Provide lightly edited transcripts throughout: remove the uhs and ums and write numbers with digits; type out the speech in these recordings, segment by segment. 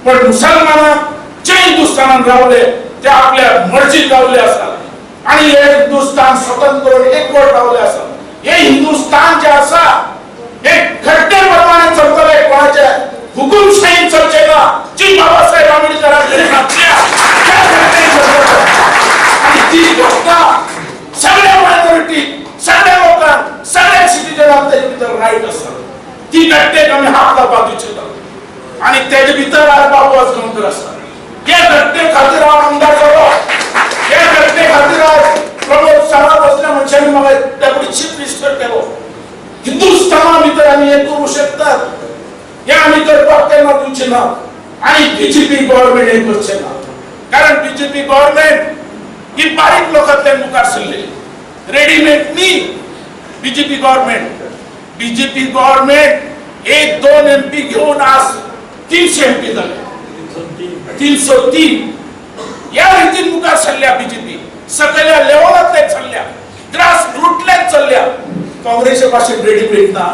पण मुसलमानात जे हिंदुस्थानात रावले ते आपल्या मर्जीत रावले असतात आणि हे हिंदुस्थान स्वतंत्र एकवट रावले असतात. हे हिंदुस्थान जे असा एक घटनेप्रमाणे चलतले, कोणाच्या हुकुमशाही चलचेना जी बाबासाहेब आंबेडकरांकडे घातल्या त्या घटनेत आणि ती घटना सगळ्या मायनॉरिटी, सगळ्या लोकांना, सगळ्या सिटीजनांना त्याच्या भितर राईट असतात. ती घटनेक आम्ही हात बाजूचे आणि त्याच्या भितर बाबूच गंभीर असतात. या घटने खातीर हांव आमदार जालो. या घटने खातीर आज प्रमोद सावंत असल्या मनशांनी म्हाका डेप्युटी चीफ मिनिस्टर केलो. हिंदुस्थाना भितर आमी हे करूं शकतात, हे आमी करपाक केन्ना दिवचे ना आणि बीजेपी गव्हर्नमेंट हे करचे ना. कारण बीजेपी गव्हर्नमेंट ही बारीक लोकांतल्यान मुखार सरलेली, रेडीमेड न्ही. बीजेपी गव्हर्नमेंट एक दोन एमपी घेऊन आज 300 एमपी झाले, 303. या रीतीन मुखार सरल्या बीजेपी. सगळ्या लेवलांतल्यान चल्ल्या, ग्रास रूटल्यान चल्ल्या. काँग्रेसचे भाशेन रेडीमेड ना.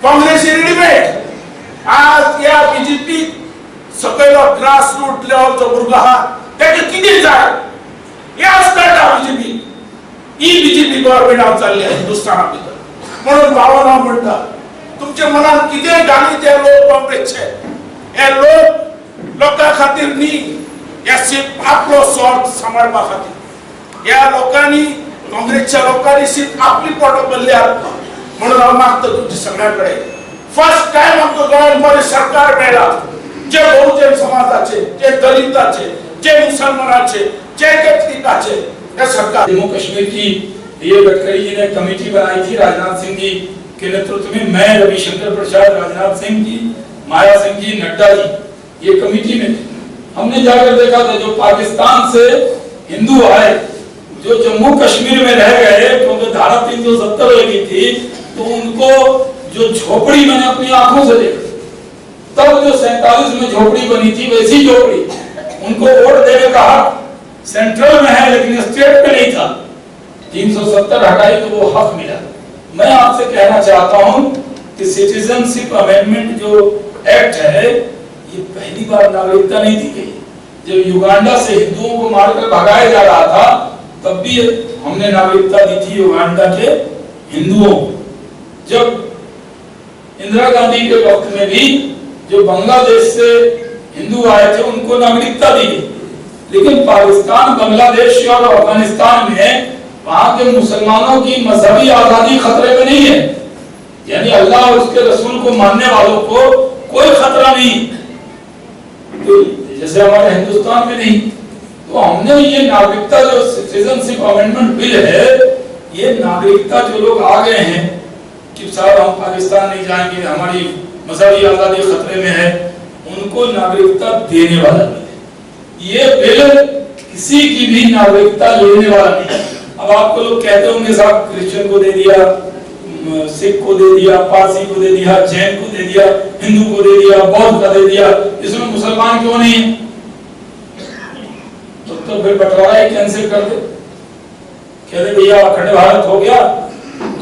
काँग्रेस रेडीमेड. आज या बीजेपी सगळो ग्रास रूट लेवलचो भुरगो आहा तेका कितें जाय हें आज कळटा. ही बीजेपी गव्हर्नमेंट हांव चल्ल्या हिंदुस्थाना भितर. म्हणून भावान हांव म्हणटा, तुमच्या मनात कितें घाली ते लोक काँग्रेसचे, हे लोकां खातीर न्ही, हे सिर्फ आपलो स्वार्थ सांबाळपा खातीर. ह्या लोकांनी, काँग्रेसच्या लोकांनी सिर्फ आपली पोटां भरल्यात. म्हणून हांव मागता तुमच्या सगळ्यां कडेन, फर्स्ट टाइम आमकां गोंयांत सरकार मेळ्ळा जे बहुजन समाजाचे, जे दलिताचे, जे मुसलमानाचे, जे कैथलिकाचे, हे सरकार. जम्मू कश्मीर की ये गडकरी जी ने कमेटी बनाई थी राजनाथ सिंह जी के नेतृत्व में. मैं, रविशंकर प्रसाद, राजनाथ सिंह जी, माया सिंह जी, नड्डा जी ये कमेटी में थे. हमने जाकर देखा था जो पाकिस्तान से हिंदू आए, जो जम्मू कश्मीर में रह गए, क्योंकि धारा 370 लगी थी, तो उनको जो झोपड़ी मैंने अपनी आंखों से देखी. तब जो 47 में झोपड़ी बनी थी वैसी झोपड़ी, उनको वोट देने का हक सेंट्रल में है लेकिन स्टेट में नहीं था. 370 हटाई तो वो हक मिला. मैं आपसे कहना चाहता हूं कि सिटीजनशिप अमेंडमेंट जो एक्ट है ये पहली बार नागरिकता नहीं दी गई. जब युगांडा से हिंदुओं को मारकर भगाया जा रहा था तब भी हमने नागरिकता दी थी युगांडा के हिंदुओं. जब इंदिरा गांधी के वक्त में भी जो बांग्लादेश से हिंदू आए थे उनको नागरिकता दी गई. लेकिन पाकिस्तान, बांग्लादेश और अफगानिस्तान में वहां के मुसलमानों की मजहबी आजादी खतरे में नहीं है. यानी अल्लाह और उसके रसूल को मानने वालों को कोई खतरा नहीं, तो जैसे हमारे हिंदुस्तान में नहीं. तो हमने ये नागरिकता जो सिटीजनशिप अमेंडमेंट बिल है, ये नागरिकता जो लोग आ गए हैं कि साहब हम पाकिस्तान नहीं जाएंगे, हमारी मजहबी आजादी खतरे में है, उनको नागरिकता देने वाला बिल है. ये बिल किसी की भी नागरिकता लेने वाला नहीं है. अब आपको लोग कहते होंगे साहब क्रिश्चियन को दे दिया, सिख को दे दिया, पारसी को दे दिया, जैन को दे दिया, हिंदू को दे दिया, बौद्ध का दे दिया, इसमें मुसलमान क्यों नहीं है? तो फिर बंटवारा ही कैंसिल कर दे. कहते भैया अखंड भारत हो गया.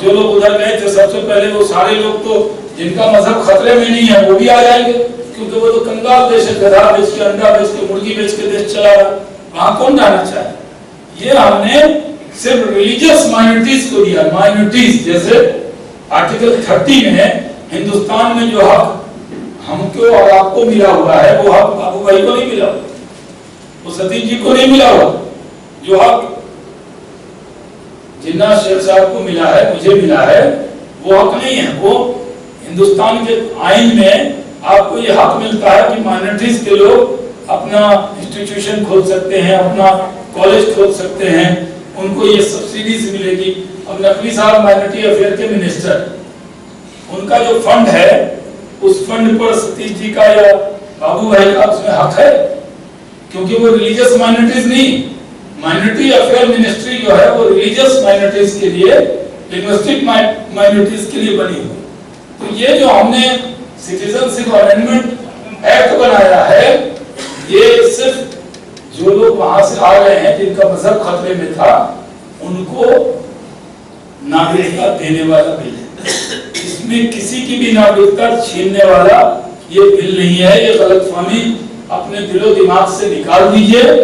जो लोग उधर गए थे सबसे पहले वो सारे लोग तो जिनका मजहब खतरे में नहीं है वो भी आ जाएंगे, क्योंकि वो तो कंगाल देश है, गधा बेच के, अंडा बेच के, मुर्गी बेच के देश चला रहा. वहां कौन जाना चाहे? ये हमने सिर्फ रिलीजियस माइनॉरिटीज को दिया. माइनॉरिटीज जैसे आर्टिकल 30 में हिंदुस्तान में जो हक हमको और आपको मिला हुआ है वो हक बाबू भाई को नहीं मिला, वो सतीश जी को नहीं मिला हुआ. जो हक जिन्ना शेख साहब को मिला है, मुझे मिला है, वो हक नहीं है. वो हिंदुस्तान के आईन में आपको ये हक मिलता है कि माइनॉरिटीज के लोग अपना इंस्टीट्यूशन खोल सकते हैं, अपना कॉलेज खोल सकते हैं, उनको ये सब्सिडीज मिलेगी. अब नकवी साहब माइनॉरिटी अफेयर के मिनिस्टर, उनका जो फंड है उस फंड पर सतीश जी का या बाबू भाई का उसमें हक है, क्योंकि वो रिलीजियस माइनॉरिटीज नहीं. माइनॉरिटी अफेयर मिनिस्ट्री जो है वो रिलीजियस माइनॉरिटीज के लिए, लिंग्विस्टिक माइनॉरिटीज के लिए बनी हुई. तो ये जो हमने सिटीजनशिप अमेंडमेंट एक्ट बनाया है, ये सिर्फ जो लोग वहां से आ गए हैं जिनका मजहब खतरे में था उनको नागरिकता देने वाला बिल है. इसमें किसी की भी नागरिकता छीनने वाला ये बिल नहीं है. ये गलतफहमी अपने दिलो दिमाग से निकाल दीजिए।